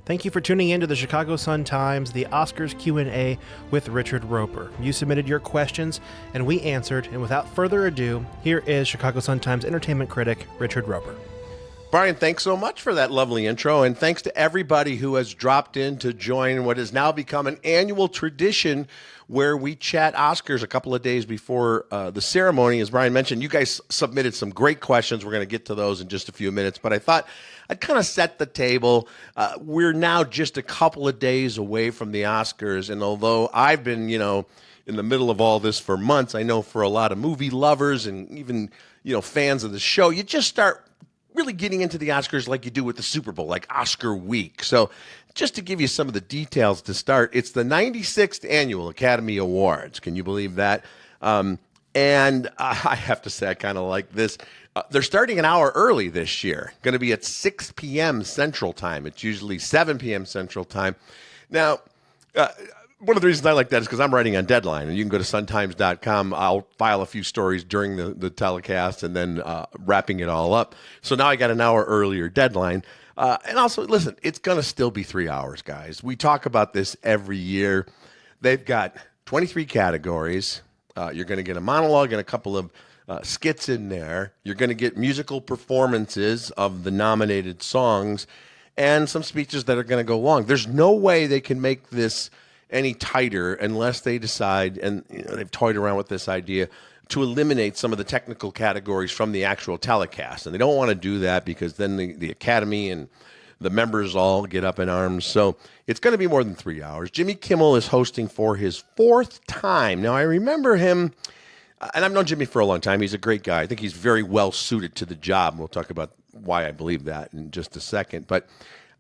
Thank you for tuning in to the Chicago Sun-Times, the Oscars Q&A with Richard Roeper. You submitted your questions, and we answered. And without further ado, here is Chicago Sun-Times entertainment critic Richard Roeper. Brian, thanks so much for that lovely intro, and thanks to everybody who has dropped in to join what has now become an annual tradition where we chat Oscars a couple of days before the ceremony. As Brian mentioned, you guys submitted some great questions. We're going to get to those in just a few minutes, but I thought I'd kind of set the table. We're now just a couple of days away from the Oscars, and although I've been, in the middle of all this for months, I know for a lot of movie lovers and even, fans of the show, you just start really getting into the Oscars like you do with the Super Bowl, like Oscar week. So just to give you some of the details to start, it's the 96th Annual Academy Awards. Can you believe that? And I have to say, I kind of like this. They're starting an hour early this year, going to be at 6 p.m. Central Time. It's usually 7 p.m. Central Time. Now, one of the reasons I like that is because I'm writing on deadline, and you can go to suntimes.com. I'll file a few stories during the telecast and then wrapping it all up. So now I got an hour earlier deadline. And also, listen, it's going to still be 3 hours, guys. We talk about this every year. They've got 23 categories. You're going to get a monologue and a couple of skits in there. You're going to get musical performances of the nominated songs and some speeches that are going to go long. There's no way they can make this any tighter unless they decide, and they've toyed around with this idea, to eliminate some of the technical categories from the actual telecast. And they don't want to do that because then the Academy and the members all get up in arms. So it's going to be more than 3 hours. Jimmy Kimmel is hosting for his 4th time. Now, I remember him, and I've known Jimmy for a long time. He's a great guy. I think he's very well suited to the job. We'll talk about why I believe that in just a second. But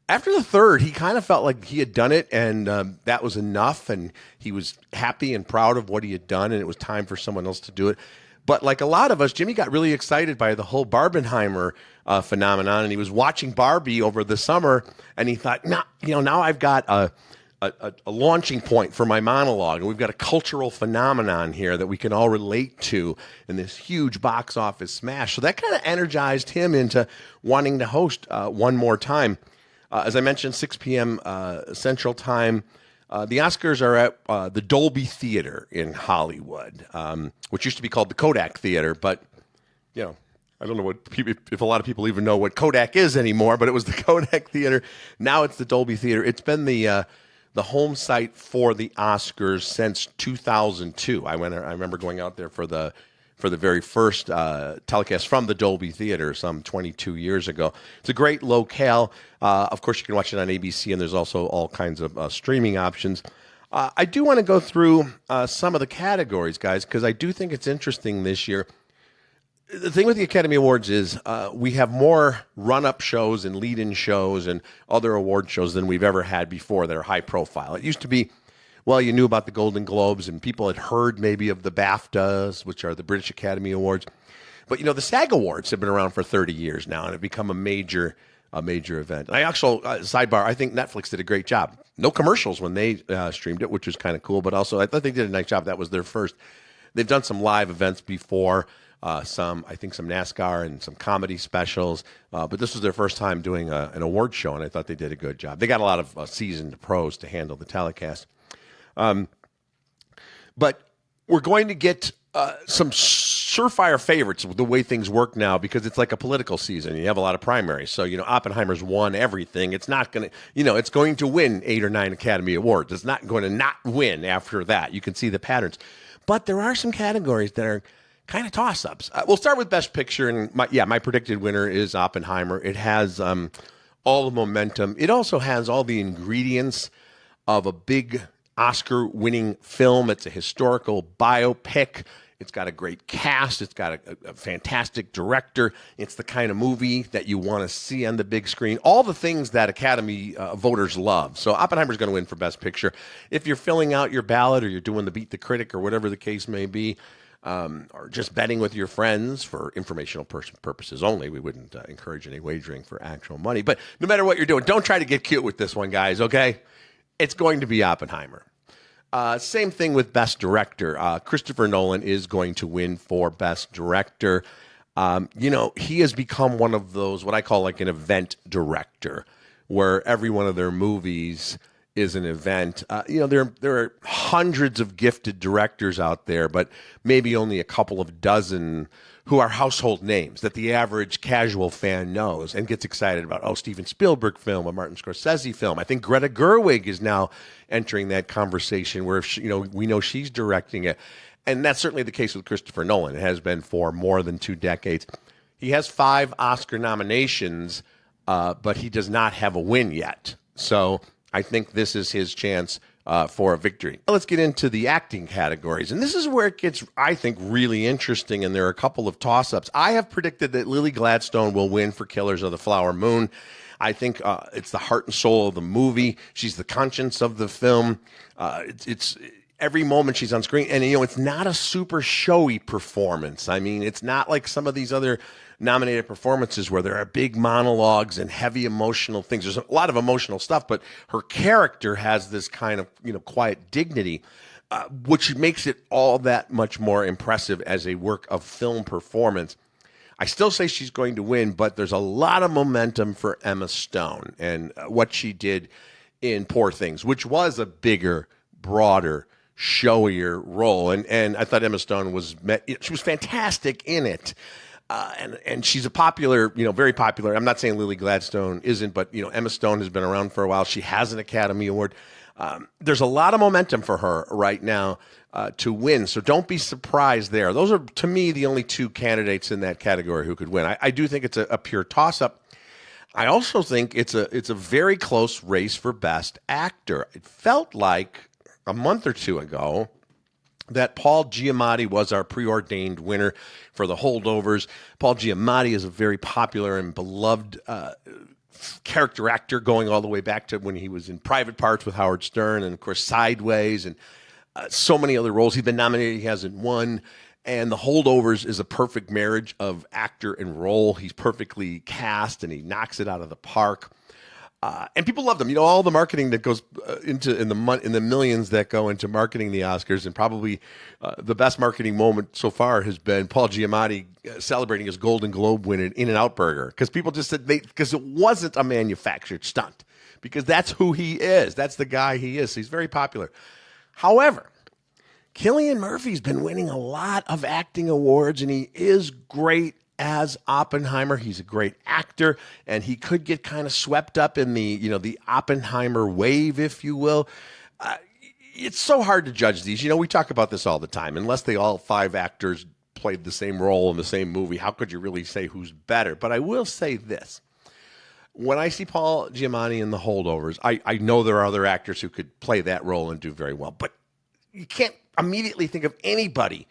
after the third, he kind of felt like he had done it, and that was enough, and he was happy and proud of what he had done, and it was time for someone else to do it. But like a lot of us, Jimmy got really excited by the whole Barbenheimer phenomenon, and he was watching Barbie over the summer, and he thought, now I've got a launching point for my monologue, and we've got a cultural phenomenon here that we can all relate to in this huge box office smash. So that kind of energized him into wanting to host one more time. As I mentioned, 6 p.m. Central Time. The Oscars are at the Dolby Theater in Hollywood, which used to be called the Kodak Theater. But, I don't know if a lot of people even know what Kodak is anymore, but it was the Kodak Theater. Now it's the Dolby Theater. It's been the home site for the Oscars since 2002. I remember going out there for the very first telecast from the Dolby Theater some 22 years ago. It's a great locale. Of course, you can watch it on ABC, and there's also all kinds of streaming options. I do want to go through some of the categories, guys, because I do think it's interesting this year. The thing with the Academy Awards is we have more run-up shows and lead-in shows and other award shows than we've ever had before that are high-profile. It used to be, well, you knew about the Golden Globes, and people had heard maybe of the BAFTAs, which are the British Academy Awards. But, the SAG Awards have been around for 30 years now and have become a major event. And I actually, sidebar, I think Netflix did a great job. No commercials when they streamed it, which was kind of cool, but also I thought they did a nice job. That was their first. They've done some live events before, some NASCAR and some comedy specials, but this was their first time doing an award show, and I thought they did a good job. They got a lot of seasoned pros to handle the telecast. But we're going to get some surefire favorites with the way things work now because it's like a political season. You have a lot of primaries. So, Oppenheimer's won everything. It's not going to, it's going to win 8 or 9 Academy Awards. It's not going to not win after that. You can see the patterns. But there are some categories that are kind of toss-ups. We'll start with Best Picture. And my predicted winner is Oppenheimer. It has all the momentum. It also has all the ingredients of a big Oscar-winning film. It's a historical biopic. It's got a great cast. It's got a fantastic director. It's the kind of movie that you want to see on the big screen. All the things that Academy voters love. So Oppenheimer's going to win for Best Picture. If you're filling out your ballot or you're doing the Beat the Critic or whatever the case may be, or just betting with your friends for informational purposes only, we wouldn't encourage any wagering for actual money. But no matter what you're doing, don't try to get cute with this one, guys, okay? It's going to be Oppenheimer. Same thing with Best Director. Christopher Nolan is going to win for Best Director. He has become one of those, what I call like an event director. where every one of their movies is an event. There are hundreds of gifted directors out there, but maybe only a couple of dozen who are household names that the average casual fan knows and gets excited about. Oh, Steven Spielberg film, a Martin Scorsese film. I think Greta Gerwig is now entering that conversation where we know she's directing it. And that's certainly the case with Christopher Nolan. It has been for more than 2 decades. He has 5 Oscar nominations, but he does not have a win yet. So I think this is his chance for a victory. Let's get into the acting categories. And this is where it gets, I think, really interesting. And there are a couple of toss-ups. I have predicted that Lily Gladstone will win for Killers of the Flower Moon. I think it's the heart and soul of the movie. She's the conscience of the film. It's every moment she's on screen. And, it's not a super showy performance. I mean, it's not like some of these other nominated performances where there are big monologues and heavy emotional things. There's a lot of emotional stuff, but her character has this kind of, quiet dignity, which makes it all that much more impressive as a work of film performance. I still say she's going to win, but there's a lot of momentum for Emma Stone and what she did in Poor Things, which was a bigger, broader, showier role. And I thought Emma Stone she was fantastic in it. And she's a popular, very popular. I'm not saying Lily Gladstone isn't, but, Emma Stone has been around for a while. She has an Academy Award. There's a lot of momentum for her right now to win. So don't be surprised there. Those are, to me, the only 2 candidates in that category who could win. I do think it's a pure toss-up. I also think it's a very close race for Best Actor. It felt like a month or 2 ago that Paul Giamatti was our preordained winner for The Holdovers. Paul Giamatti is a very popular and beloved character actor, going all the way back to when he was in Private Parts with Howard Stern and, of course, Sideways and so many other roles. He's been nominated. He hasn't won. And The Holdovers is a perfect marriage of actor and role. He's perfectly cast, and he knocks it out of the park. And people love them. All the marketing that goes in the millions that go into marketing the Oscars, and probably the best marketing moment so far has been Paul Giamatti celebrating his Golden Globe win in In-N-Out Burger, because people just said because it wasn't a manufactured stunt, because that's who he is. That's the guy he is. So he's very popular. However, Cillian Murphy's been winning a lot of acting awards, and he is great as Oppenheimer. He's a great actor, and he could get kind of swept up in the Oppenheimer wave, if you will. It's so hard to judge these. We talk about this all the time. Unless they all 5 actors played the same role in the same movie, how could you really say who's better? But I will say this. When I see Paul Giamatti in The Holdovers, I know there are other actors who could play that role and do very well, but you can't immediately think of anybody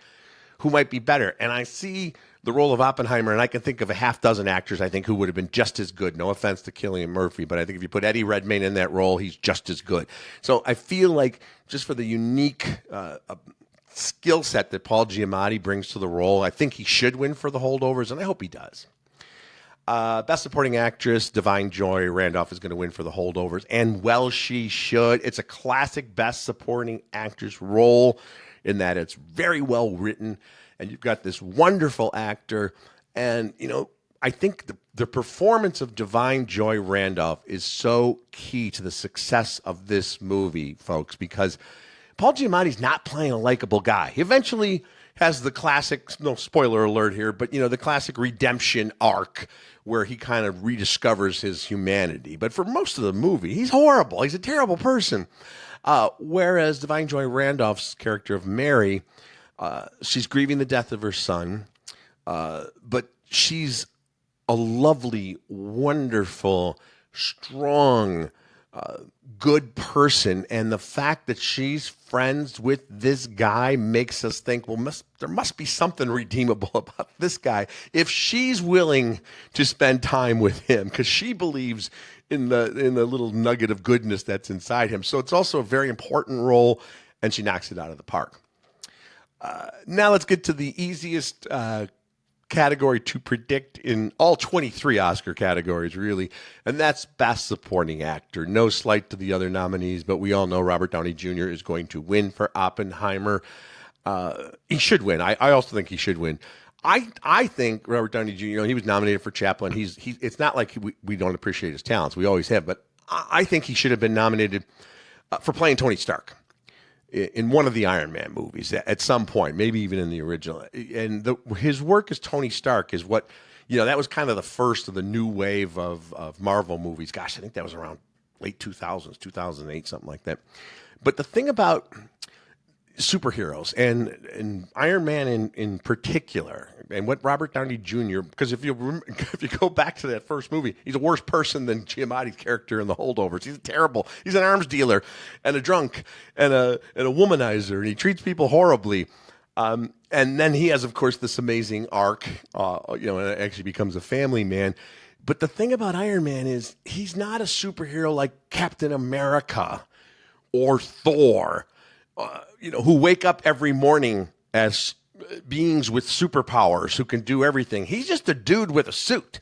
who might be better. And I see the role of Oppenheimer, and I can think of a half dozen actors, I think, who would have been just as good. No offense to Cillian Murphy, but I think if you put Eddie Redmayne in that role, he's just as good. So I feel like just for the unique skill set that Paul Giamatti brings to the role, I think he should win for The Holdovers, and I hope he does. Best Supporting Actress, Divine Joy Randolph is going to win for The Holdovers, and well, she should. It's a classic Best Supporting Actress role in that it's very well written, and you've got this wonderful actor. And, I think the performance of Divine Joy Randolph is so key to the success of this movie, folks, because Paul Giamatti's not playing a likable guy. He eventually has the classic, no spoiler alert here, but, the classic redemption arc where he kind of rediscovers his humanity. But for most of the movie, he's horrible. He's a terrible person. Whereas Divine Joy Randolph's character of Mary, she's grieving the death of her son, but she's a lovely, wonderful, strong, good person. And the fact that she's friends with this guy makes us think, well, there must be something redeemable about this guy if she's willing to spend time with him, because she believes in the little nugget of goodness that's inside him. So it's also a very important role, and she knocks it out of the park. Now let's get to the easiest category to predict in all 23 Oscar categories, really, and that's Best Supporting Actor. No slight to the other nominees, but we all know Robert Downey Jr. is going to win for Oppenheimer. He should win. I also think he should win. I think Robert Downey Jr. He was nominated for Chaplin. It's not like we don't appreciate his talents. We always have, but I think he should have been nominated for playing Tony Stark in one of the Iron Man movies at some point, maybe even in the original. And his work as Tony Stark is what, that was kind of the first of the new wave of Marvel movies. Gosh, I think that was around late 2000s, 2008, something like that. But the thing about superheroes and Iron Man in particular, and what Robert Downey Jr. Because if you go back to that first movie, he's a worse person than Giamatti's character in The Holdovers. He's terrible. He's an arms dealer and a drunk and a womanizer, and he treats people horribly. And then he has, of course, this amazing arc, and actually becomes a family man. But the thing about Iron Man is he's not a superhero like Captain America or Thor, who wake up every morning as beings with superpowers who can do everything. He's just a dude with a suit.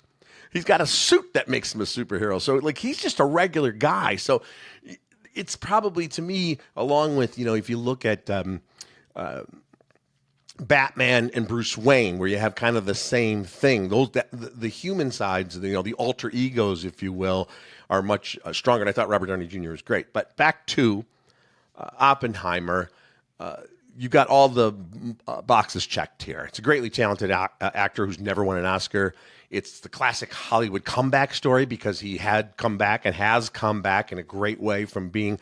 He's got a suit that makes him a superhero. So, he's just a regular guy. So it's probably, to me, along with, if you look at Batman and Bruce Wayne, where you have kind of the same thing. The human sides, the alter egos, if you will, are much stronger. And I thought Robert Downey Jr. was great. But back to Oppenheimer, you got all the boxes checked here. It's a greatly talented actor who's never won an Oscar. It's the classic Hollywood comeback story because he had come back and has come back in a great way from being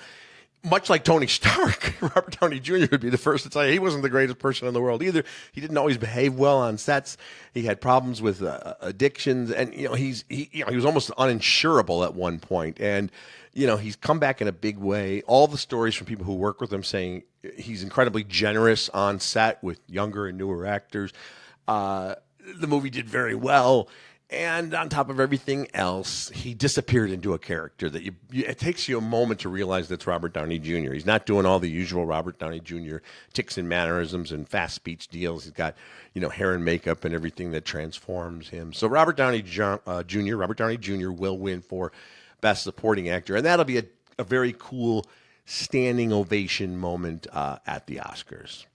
much like Tony Stark. Robert Downey Jr. would be the first to tell you he wasn't the greatest person in the world either. He didn't always behave well on sets. He had problems with addictions, and he was almost uninsurable at one point. And he's come back in a big way. All the stories from people who work with him saying he's incredibly generous on set with younger and newer actors. The movie did very well. And on top of everything else, he disappeared into a character that it takes you a moment to realize that's Robert Downey Jr. He's not doing all the usual Robert Downey Jr. ticks and mannerisms and fast speech deals. He's got, hair and makeup and everything that transforms him. So Robert Downey Jr. will win for Best Supporting Actor. And that'll be a very cool standing ovation moment at the Oscars.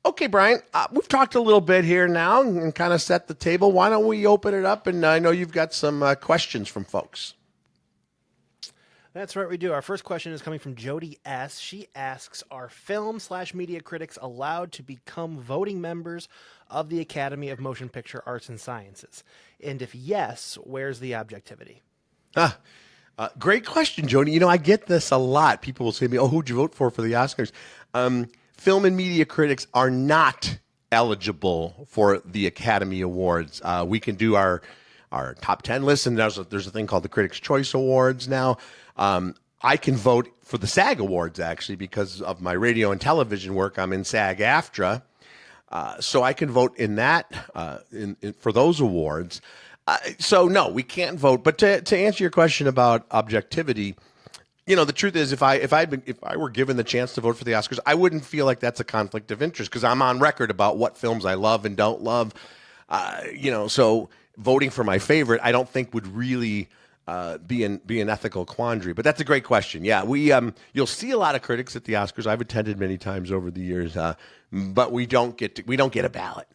Okay, Brian, we've talked a little bit here now and kind of set the table. Why don't we open it up? And I know you've got some questions from folks. That's right, we do. Our first question is coming from Jody S. She asks, are film/media critics allowed to become voting members of the Academy of Motion Picture Arts and Sciences? And if yes, where's the objectivity? Great question, Jody. I get this a lot. People will say to me, who'd you vote for the Oscars? Film and media critics are not eligible for the Academy Awards. We can do our top 10 list, and there's a thing called the Critics' Choice Awards now. I can vote for the SAG Awards, actually, because of my radio and television work. I'm in SAG-AFTRA, so I can vote in that for those awards. So, no, we can't vote. But to answer your question about objectivity, the truth is, if I were given the chance to vote for the Oscars, I wouldn't feel like that's a conflict of interest because I'm on record about what films I love and don't love. So voting for my favorite, I don't think would really be an ethical quandary. But that's a great question. Yeah, you'll see a lot of critics at the Oscars. I've attended many times over the years, but we don't get a ballot.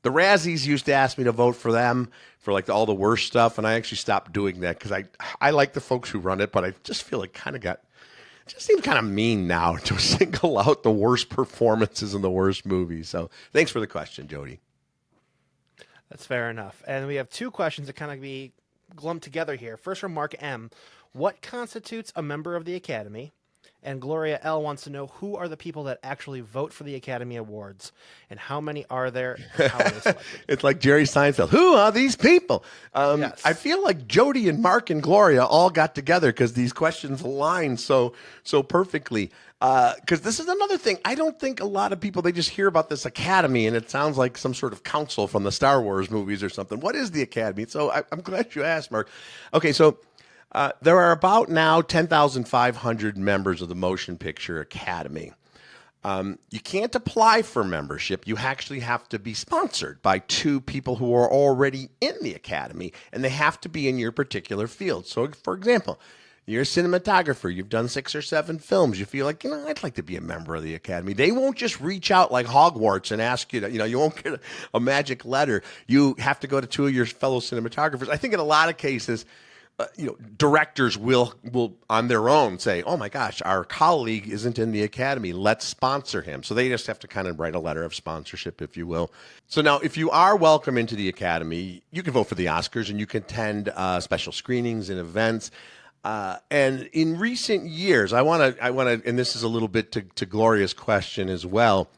The Razzies used to ask me to vote for them for all the worst stuff, and I actually stopped doing that because I like the folks who run it, but I just feel it just seems kind of mean now to single out the worst performances and the worst movies. So thanks for the question, Jody. That's fair enough. And we have two questions that kind of be lumped together here. First from Mark M. What constitutes a member of the Academy? And Gloria L. wants to know who are the people that actually vote for the Academy Awards and how many are there and how are they selected? It's like Jerry Seinfeld. Who are these people? Yes. I feel like Jody and Mark and Gloria all got together because these questions align so perfectly. Because this is another thing. I don't think a lot of people, they just hear about this Academy and it sounds like some sort of council from the Star Wars movies or something. What is the Academy? So I'm glad you asked, Mark. Okay, so there are about now 10,500 members of the Motion Picture Academy. You can't apply for membership. You actually have to be sponsored by two people who are already in the Academy, and they have to be in your particular field. So, for example, You're a cinematographer. You've done 6 or 7 films. You feel like, I'd like to be a member of the Academy. They won't just reach out like Hogwarts and ask you to, you won't get a magic letter. You have to go to 2 of your fellow cinematographers. I think in a lot of cases, directors will on their own say, oh my gosh, our colleague isn't in the Academy. Let's sponsor him. So they just have to kind of write a letter of sponsorship, if you will. So now if you are welcome into the Academy, you can vote for the Oscars and you can attend special screenings and events. And in recent years, I want to, and this is a little bit to Gloria's question as well.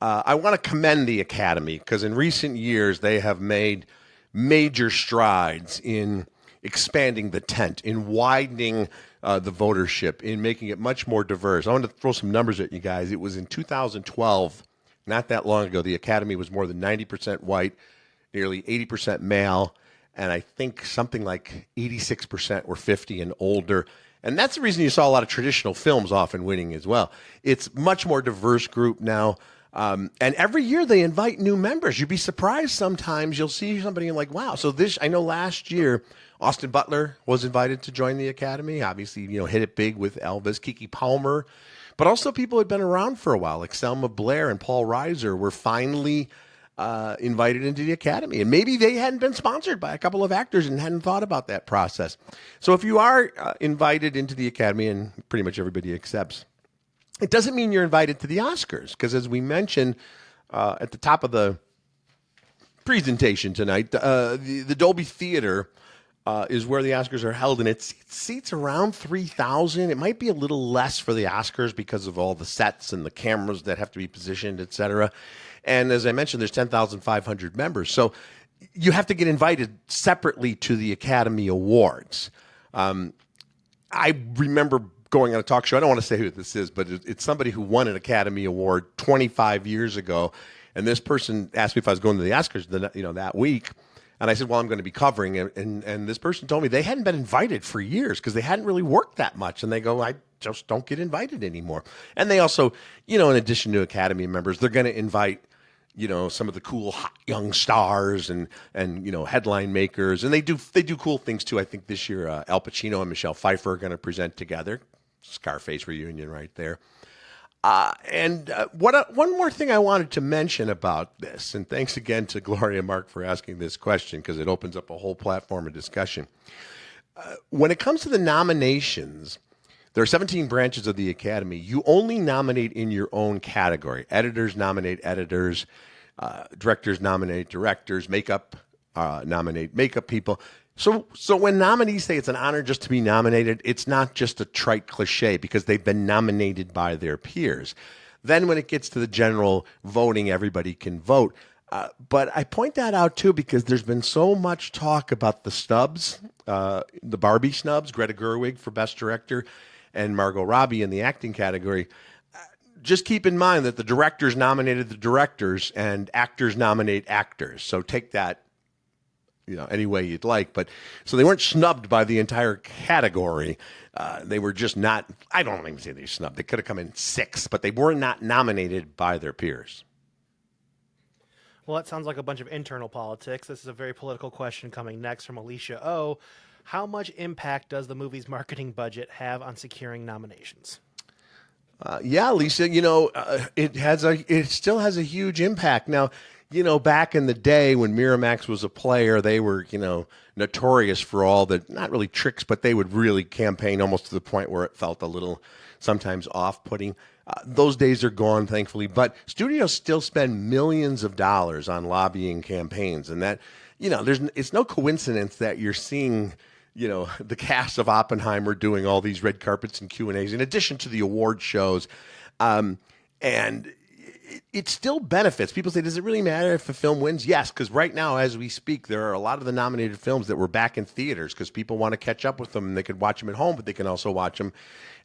I want to commend the Academy because in recent years, they have made major strides in expanding the tent, in widening the votership, in making it much more diverse. I want to throw some numbers at you guys. It was in 2012, not that long ago, the Academy was more than 90% white, nearly 80% male, and I think something like 86% were 50 and older. And that's the reason you saw a lot of traditional films often winning as well. It's much more diverse group now. And every year they invite new members. You'd be surprised sometimes. You'll see somebody and like, wow. So I know last year, Austin Butler was invited to join the Academy. Obviously, hit it big with Elvis, Keke Palmer. But also people who had been around for a while, like Selma Blair and Paul Reiser, were finally invited into the Academy. And maybe they hadn't been sponsored by a couple of actors and hadn't thought about that process. So if you are invited into the Academy, and pretty much everybody accepts, it doesn't mean you're invited to the Oscars. Because as we mentioned at the top of the presentation tonight, the Dolby Theater is where the Oscars are held, and it seats around 3,000. It might be a little less for the Oscars because of all the sets and the cameras that have to be positioned, et cetera. And as I mentioned, there's 10,500 members. So you have to get invited separately to the Academy Awards. I remember going on a talk show. I don't want to say who this is, but it's somebody who won an Academy Award 25 years ago. And this person asked me if I was going to the Oscars that week. And I said, well, I'm going to be covering it. And this person told me they hadn't been invited for years because they hadn't really worked that much. And they go, I just don't get invited anymore. And they also, in addition to Academy members, they're going to invite, some of the cool hot young stars and headline makers. And they do cool things too. I think this year Al Pacino and Michelle Pfeiffer are going to present together. Scarface reunion right there. One more thing I wanted to mention about this, and thanks again to Gloria and Mark for asking this question because it opens up a whole platform of discussion. When it comes to the nominations, there are 17 branches of the Academy. You only nominate in your own category. Editors nominate editors, directors nominate directors, makeup nominate makeup people. So when nominees say it's an honor just to be nominated, it's not just a trite cliche because they've been nominated by their peers. Then when it gets to the general voting, everybody can vote. But I point that out too because there's been so much talk about the snubs, the Barbie snubs, Greta Gerwig for Best Director and Margot Robbie in the acting category. Just keep in mind that the directors nominated the directors and actors nominate actors. So take that any way you'd like. But so they weren't snubbed by the entire category. They were just not, I don't even say they snubbed. They could have come in 6th, but they were not nominated by their peers. Well, that sounds like a bunch of internal politics. This is a very political question coming next from Alicia O. How much impact does the movie's marketing budget have on securing nominations? Yeah, Lisa, it still has a huge impact. Now, back in the day when Miramax was a player, they were, notorious for all the, not really tricks, but they would really campaign almost to the point where it felt a little sometimes off-putting. Those days are gone, thankfully, but studios still spend millions of dollars on lobbying campaigns. And that, it's no coincidence that you're seeing, the cast of Oppenheimer doing all these red carpets and Q&As in addition to the award shows. And it still benefits. People say, does it really matter if a film wins? Yes, because right now, as we speak, there are a lot of the nominated films that were back in theaters because people want to catch up with them. And they could watch them at home, but they can also watch them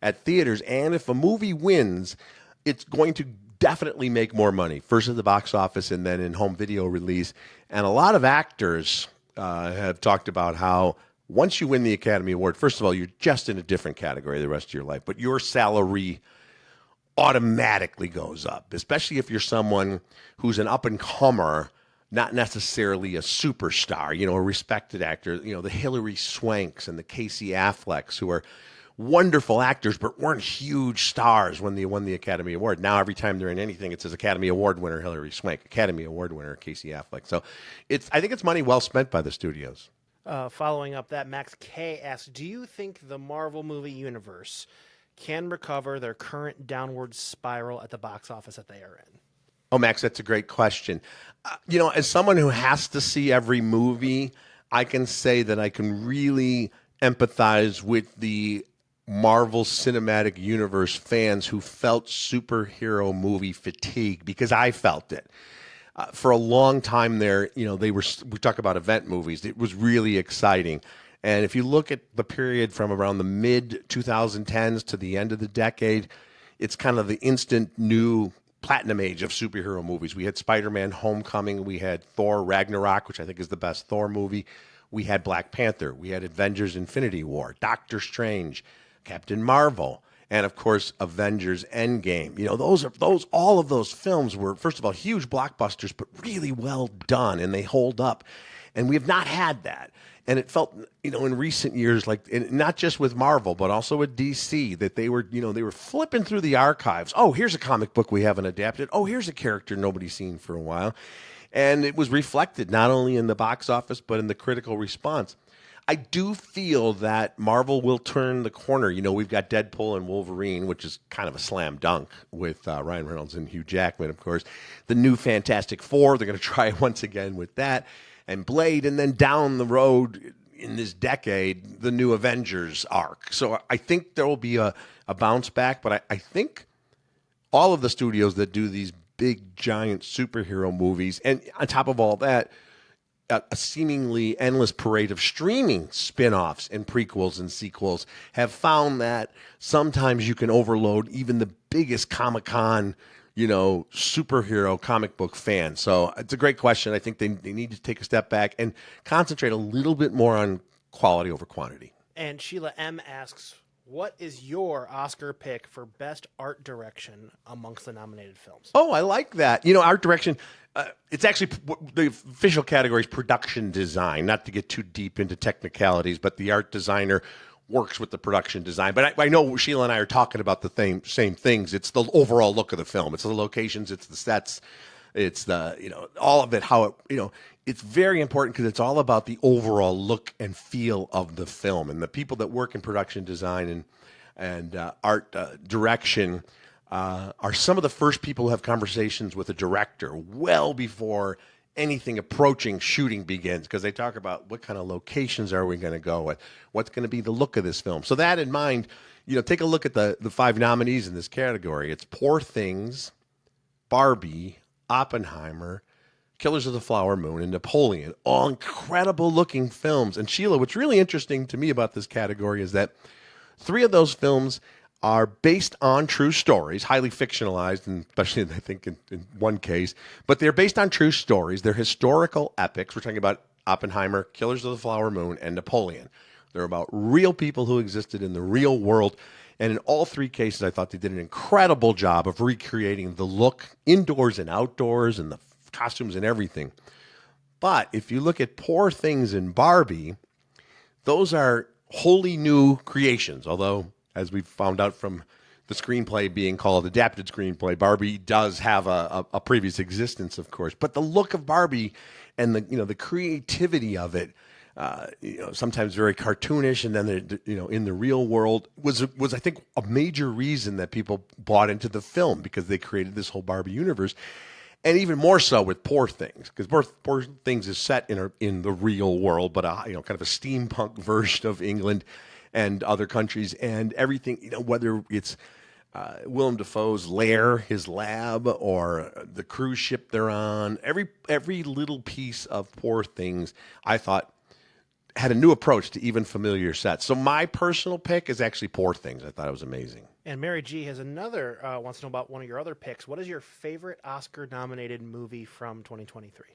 at theaters. And if a movie wins, it's going to definitely make more money, first at the box office and then in home video release. And a lot of actors have talked about how once you win the Academy Award, first of all, you're just in a different category the rest of your life, but your salary automatically goes up, especially if you're someone who's an up-and-comer not necessarily a superstar, a respected actor, the Hilary Swanks and the Casey Afflecks, who are wonderful actors, but weren't huge stars when they won the Academy Award. Now, every time they're in anything, it says Academy Award winner Hilary Swank, Academy Award winner Casey Affleck. So I think it's money well spent by the studios. Following up that, Max K asks, do you think the Marvel movie universe can recover their current downward spiral at the box office that they are in? Oh, Max, that's a great question. As someone who has to see every movie, I can say that I can really empathize with the Marvel Cinematic Universe fans who felt superhero movie fatigue, because I felt it. For a long time there, we talk about event movies. It was really exciting. And if you look at the period from around the mid-2010s to the end of the decade, it's kind of the instant new platinum age of superhero movies. We had Spider-Man Homecoming. We had Thor Ragnarok, which I think is the best Thor movie. We had Black Panther. We had Avengers Infinity War, Doctor Strange, Captain Marvel, and of course Avengers Endgame. All of those films were, first of all, huge blockbusters, but really well done, and they hold up. And we have not had that. And it felt, in recent years, like, and not just with Marvel, but also with DC, that they were flipping through the archives. Oh, here's a comic book we haven't adapted. Oh, here's a character nobody's seen for a while. And it was reflected not only in the box office, but in the critical response. I do feel that Marvel will turn the corner. We've got Deadpool and Wolverine, which is kind of a slam dunk with Ryan Reynolds and Hugh Jackman, of course. The new Fantastic Four, they're going to try once again with that. And Blade, and then down the road in this decade, the new Avengers arc. So I think there will be a bounce back, but I think all of the studios that do these big, giant superhero movies, and on top of all that, a seemingly endless parade of streaming spin-offs and prequels and sequels, have found that sometimes you can overload even the biggest Comic-Con, superhero comic book fan. So it's a great question. I think they need to take a step back and concentrate a little bit more on quality over quantity. And Sheila M. asks, what is your Oscar pick for Best Art Direction amongst the nominated films? Oh, I like that. Art direction, it's actually, the official category is production design, not to get too deep into technicalities, but the art designer works with the production design. But I know Sheila and I are talking about the same things. It's the overall look of the film. It's the locations, it's the sets, it's the, all of it, how it, it's very important because it's all about the overall look and feel of the film. And the people that work in production design and art direction are some of the first people who have conversations with a director well before anything approaching shooting begins, because they talk about what kind of locations are we going to go with, what's going to be the look of this film. So that in mind, take a look at the 5 nominees in this category. It's Poor Things, Barbie, Oppenheimer, Killers of the Flower Moon, and Napoleon. All incredible looking films. And Sheila, what's really interesting to me about this category is that 3 of those films are based on true stories, highly fictionalized, and especially, I think, in one case. But they're based on true stories. They're historical epics. We're talking about Oppenheimer, Killers of the Flower Moon, and Napoleon. They're about real people who existed in the real world. And in all 3 cases, I thought they did an incredible job of recreating the look indoors and outdoors and the costumes and everything. But if you look at Poor Things and Barbie, those are wholly new creations, although, as we found out from the screenplay being called adapted screenplay, Barbie does have a previous existence, of course. But the look of Barbie and the creativity of it, sometimes very cartoonish, and then in the real world was I think a major reason that people bought into the film, because they created this whole Barbie universe. And even more so with Poor Things, because Poor Things is set in the real world, but kind of a steampunk version of England and other countries, and everything, whether it's Willem Dafoe's lair, his lab, or the cruise ship they're on, every little piece of Poor Things, I thought, had a new approach to even familiar sets. So my personal pick is actually Poor Things. I thought it was amazing. And Mary G has another, wants to know about one of your other picks. What is your favorite Oscar-nominated movie from 2023?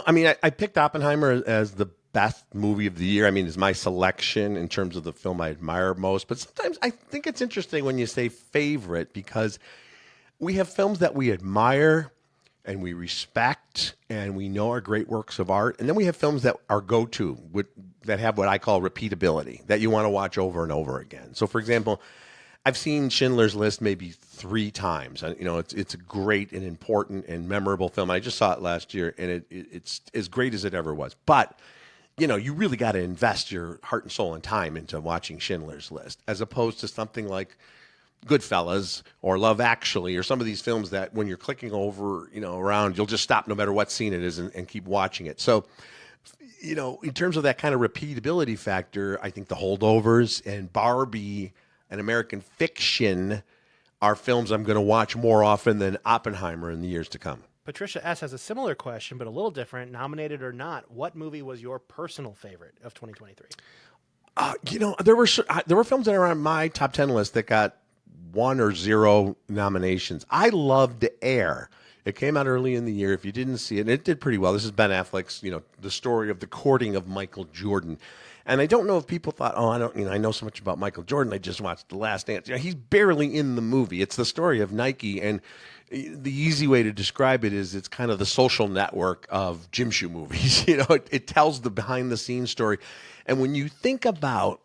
I picked Oppenheimer as the best movie of the year. It's my selection in terms of the film I admire most. But sometimes I think it's interesting when you say favorite, because we have films that we admire and we respect and we know are great works of art. And then we have films that are go-to, that have what I call repeatability, that you want to watch over and over again. So, for example, I've seen Schindler's List maybe 3 times. It's a great and important and memorable film. I just saw it last year, and it's as great as it ever was. But you really got to invest your heart and soul and time into watching Schindler's List, as opposed to something like Goodfellas or Love Actually, or some of these films that when you're clicking over, around, you'll just stop no matter what scene it is and keep watching it. So, in terms of that kind of repeatability factor, I think The Holdovers and Barbie and American Fiction are films I'm going to watch more often than Oppenheimer in the years to come. Patricia S. has a similar question, but a little different. Nominated or not, what movie was your personal favorite of 2023? There were films that are on my top 10 list that got 1 or 0 nominations. I loved Air. It came out early in the year. If you didn't see it, and it did pretty well. This is Ben Affleck's, the story of the courting of Michael Jordan. And I don't know if people thought, I know so much about Michael Jordan. I just watched The Last Dance. He's barely in the movie. It's the story of Nike, and the easy way to describe it is it's kind of the Social Network of gym shoe movies. It tells the behind-the-scenes story. And when you think about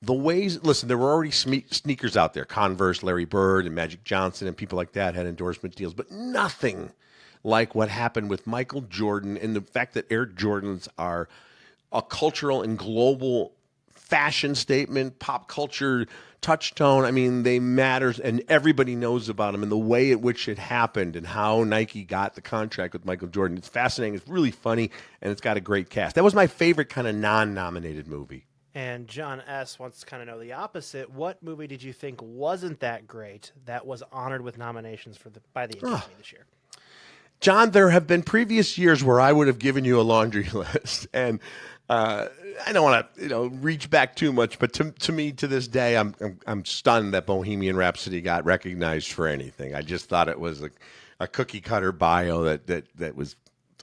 the ways, listen, there were already sneakers out there. Converse, Larry Bird, and Magic Johnson, and people like that had endorsement deals, but nothing like what happened with Michael Jordan, and the fact that Air Jordans are a cultural and global fashion statement, pop culture touchstone. I mean, they matter, and everybody knows about them, and the way at which it happened and how Nike got the contract with Michael Jordan. It's fascinating. It's really funny, and it's got a great cast. That was my favorite kind of non-nominated movie. And John S. wants to kind of know the opposite. What movie did you think wasn't that great that was honored with nominations by the Academy this year? John, there have been previous years where I would have given you a laundry list, and I don't want to reach back too much, but to me, to this day, I'm stunned that Bohemian Rhapsody got recognized for anything. I just thought it was a cookie cutter bio that was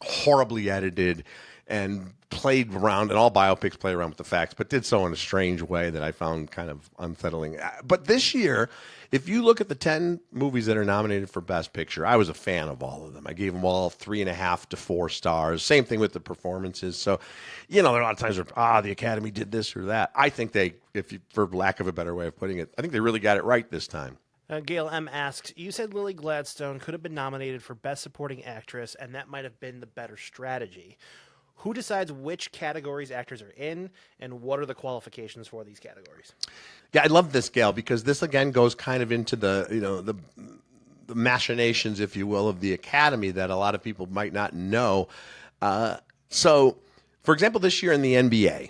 horribly edited and played around, and all biopics play around with the facts, but did so in a strange way that I found kind of unsettling. But this year, if you look at the 10 movies that are nominated for Best Picture, I was a fan of all of them. I gave them all 3.5 to 4 stars. Same thing with the performances. So, there are a lot of times where, the Academy did this or that. I think for lack of a better way of putting it, I think they really got it right this time. Gail M. asks, you said Lily Gladstone could have been nominated for Best Supporting Actress, and that might have been the better strategy. Who decides which categories actors are in, and what are the qualifications for these categories? Yeah, I love this, Gail, because this again goes kind of into the machinations, if you will, of the Academy that a lot of people might not know. So, for example, this year in the NBA,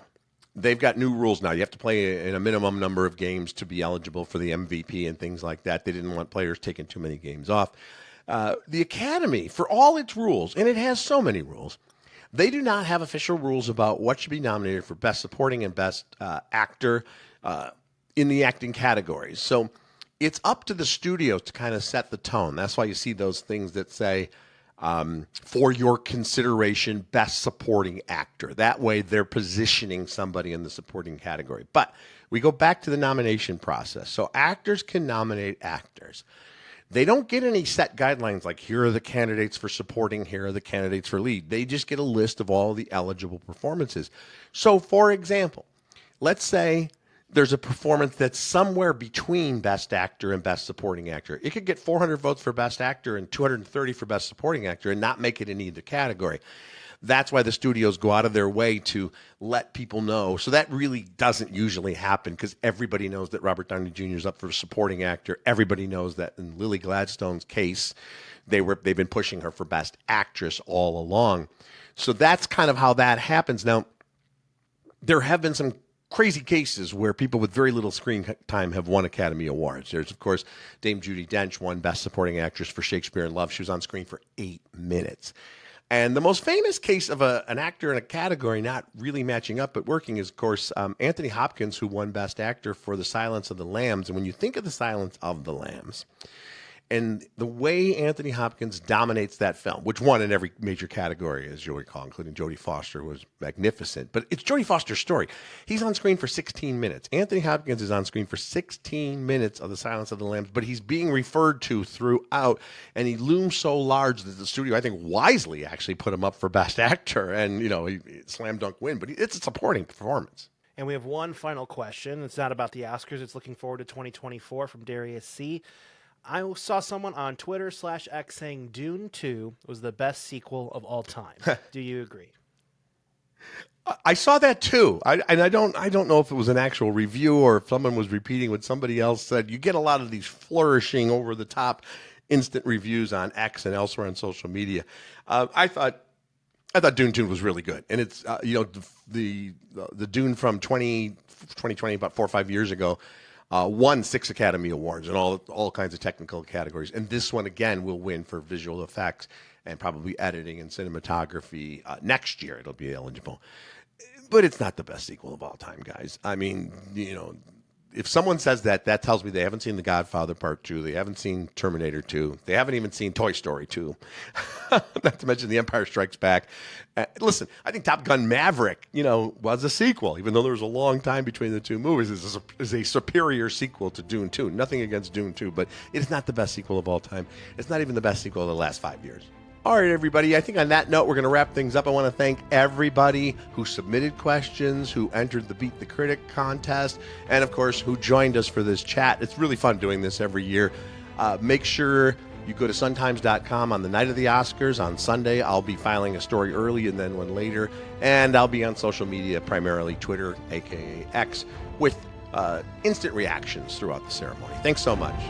they've got new rules now. You have to play in a minimum number of games to be eligible for the MVP and things like that. They didn't want players taking too many games off. The Academy, for all its rules, and it has so many rules, they do not have official rules about what should be nominated for Best Supporting and Best Actor in the acting categories. So it's up to the studios to kind of set the tone. That's why you see those things that say, for your consideration, Best Supporting Actor. That way they're positioning somebody in the supporting category. But we go back to the nomination process. So actors can nominate actors. They don't get any set guidelines like, here are the candidates for supporting, here are the candidates for lead. They just get a list of all the eligible performances. So, for example, let's say there's a performance that's somewhere between Best Actor and Best Supporting Actor. It could get 400 votes for Best Actor and 230 for Best Supporting Actor and not make it in either category. That's why the studios go out of their way to let people know. So that really doesn't usually happen because everybody knows that Robert Downey Jr. is up for supporting actor. Everybody knows that in Lily Gladstone's case, they've been pushing her for Best Actress all along. So that's kind of how that happens. Now, there have been some crazy cases where people with very little screen time have won Academy Awards. There's, of course, Dame Judi Dench won Best Supporting Actress for Shakespeare in Love. She was on screen for 8 minutes. And the most famous case of an actor in a category not really matching up but working is, of course, Anthony Hopkins, who won Best Actor for The Silence of the Lambs. And when you think of The Silence of the Lambs, And the way Anthony Hopkins dominates that film, which won in every major category, as you'll recall, including Jodie Foster, was magnificent. But it's Jodie Foster's story. He's on screen for 16 minutes. Anthony Hopkins is on screen for 16 minutes of The Silence of the Lambs, but he's being referred to throughout, and he looms so large that the studio, I think, wisely actually put him up for Best Actor, and, he slam dunk win. But it's a supporting performance. And we have one final question. It's not about the Oscars. It's looking forward to 2024 from Darius C. I saw someone on Twitter/X saying Dune 2 was the best sequel of all time. Do you agree? I saw that too. I don't know if it was an actual review or if someone was repeating what somebody else said. You get a lot of these flourishing over the top instant reviews on X and elsewhere on social media. I thought Dune 2 was really good. And it's, the Dune from 2020, about 4 or 5 years ago, won 6 Academy Awards and all kinds of technical categories. And this one, again, will win for visual effects and probably editing and cinematography. Next year, it'll be eligible. But it's not the best sequel of all time, guys. I mean, if someone says that tells me they haven't seen The Godfather Part 2, they haven't seen Terminator 2, they haven't even seen Toy Story 2, not to mention The Empire Strikes Back. Listen, I think Top Gun Maverick, was a sequel, even though there was a long time between the two movies. Is a superior sequel to Dune 2. Nothing against Dune 2, but it is not the best sequel of all time. It's not even the best sequel of the last 5 years. All right, everybody. I think on that note, we're going to wrap things up. I want to thank everybody who submitted questions, who entered the Beat the Critic contest, and, of course, who joined us for this chat. It's really fun doing this every year. Make sure you go to suntimes.com on the night of the Oscars. On Sunday, I'll be filing a story early and then one later. And I'll be on social media, primarily Twitter, a.k.a. X, with instant reactions throughout the ceremony. Thanks so much.